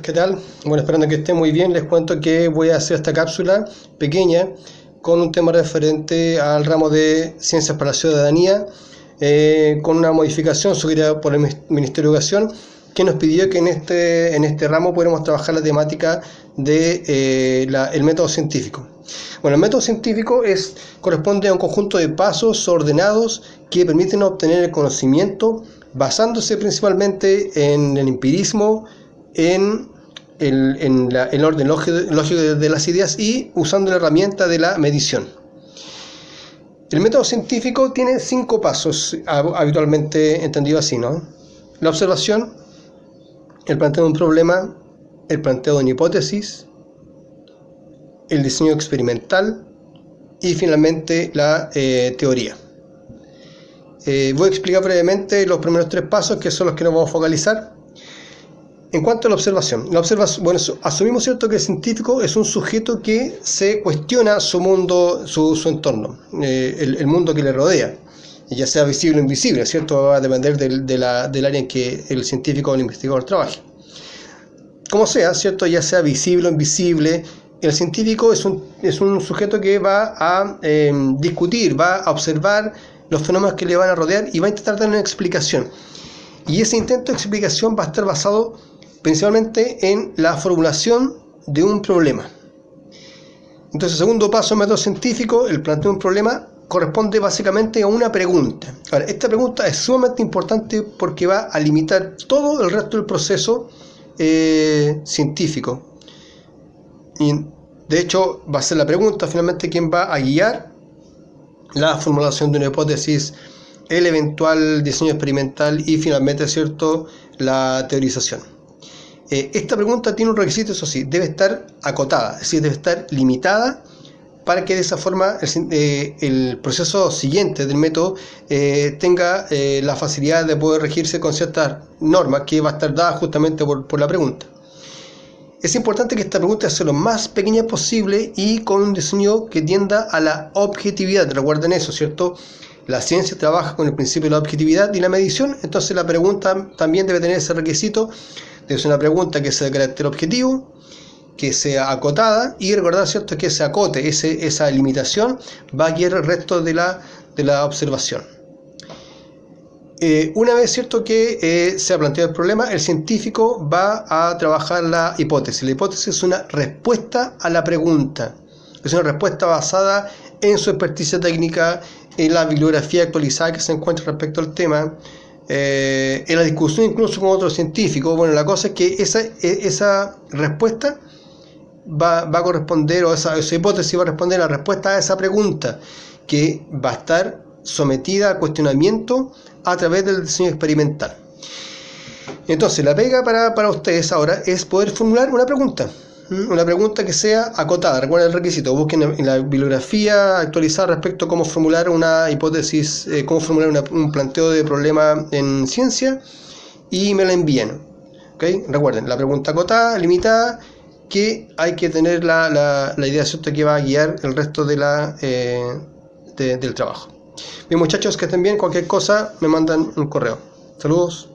¿qué tal? Bueno, esperando que estén muy bien, les cuento que voy a hacer esta cápsula pequeña con un tema referente al ramo de Ciencias para la Ciudadanía, con una modificación sugerida por el Ministerio de Educación, que nos pidió que en este ramo pudiéramos trabajar la temática de el método científico. Bueno, el método científico corresponde a un conjunto de pasos ordenados que permiten obtener el conocimiento basándose principalmente en el empirismo, en el orden lógico de las ideas y usando la herramienta de la medición. El método científico tiene 5 pasos, habitualmente entendido así, ¿no? La observación, el planteo de un problema, el planteo de una hipótesis, el diseño experimental y finalmente la teoría. Voy a explicar brevemente los primeros 3 pasos, que son los que nos vamos a focalizar. En cuanto a la observación, bueno, asumimos, ¿cierto?, que el científico es un sujeto que se cuestiona su mundo, su entorno, el mundo que le rodea, ya sea visible o invisible, ¿cierto? Va a depender del área en que el científico o el investigador trabaje. Como sea, ¿cierto?, ya sea visible o invisible, el científico es un sujeto que va a discutir, va a observar los fenómenos que le van a rodear y va a intentar dar una explicación. Y ese intento de explicación va a estar basado principalmente en la formulación de un problema. Entonces, segundo paso, método científico, el planteo de un problema corresponde básicamente a una pregunta. Ahora, esta pregunta es sumamente importante porque va a limitar todo el resto del proceso científico. Y de hecho, va a ser la pregunta finalmente quien va a guiar la formulación de una hipótesis, el eventual diseño experimental y finalmente, ¿cierto?, la teorización. Esta pregunta tiene un requisito, eso sí, debe estar acotada, es decir, debe estar limitada para que de esa forma el proceso siguiente del método tenga la facilidad de poder regirse con ciertas normas que va a estar dada justamente por la pregunta. Es importante que esta pregunta sea lo más pequeña posible y con un diseño que tienda a la objetividad. Recuerden eso, ¿cierto? La ciencia trabaja con el principio de la objetividad y la medición, entonces la pregunta también debe tener ese requisito. Debe ser una pregunta que sea de carácter objetivo, que sea acotada y recordar, ¿cierto?, que ese acote, esa limitación va a guiar el resto de la observación. Una vez, ¿cierto?, que se ha planteado el problema, el científico va a trabajar la hipótesis. La hipótesis es una respuesta a la pregunta, es una respuesta basada en su experticia técnica, en la bibliografía actualizada que se encuentra respecto al tema, en la discusión incluso con otros científicos. Bueno, la cosa es que esa respuesta va a corresponder, o esa hipótesis va a responder a la respuesta a esa pregunta, que va a estar sometida a cuestionamiento a través del diseño experimental. Entonces, la pega para ustedes ahora es poder formular una pregunta que sea acotada. Recuerden el requisito, busquen en la bibliografía actualizada respecto a cómo formular una hipótesis, cómo formular un planteo de problema en ciencia y me la envíen. ¿Okay? Recuerden, la pregunta acotada, limitada, que hay que tener la idea, ¿cierto?, que va a guiar el resto del trabajo. Bien, muchachos, que estén bien. Cualquier cosa me mandan un correo. Saludos.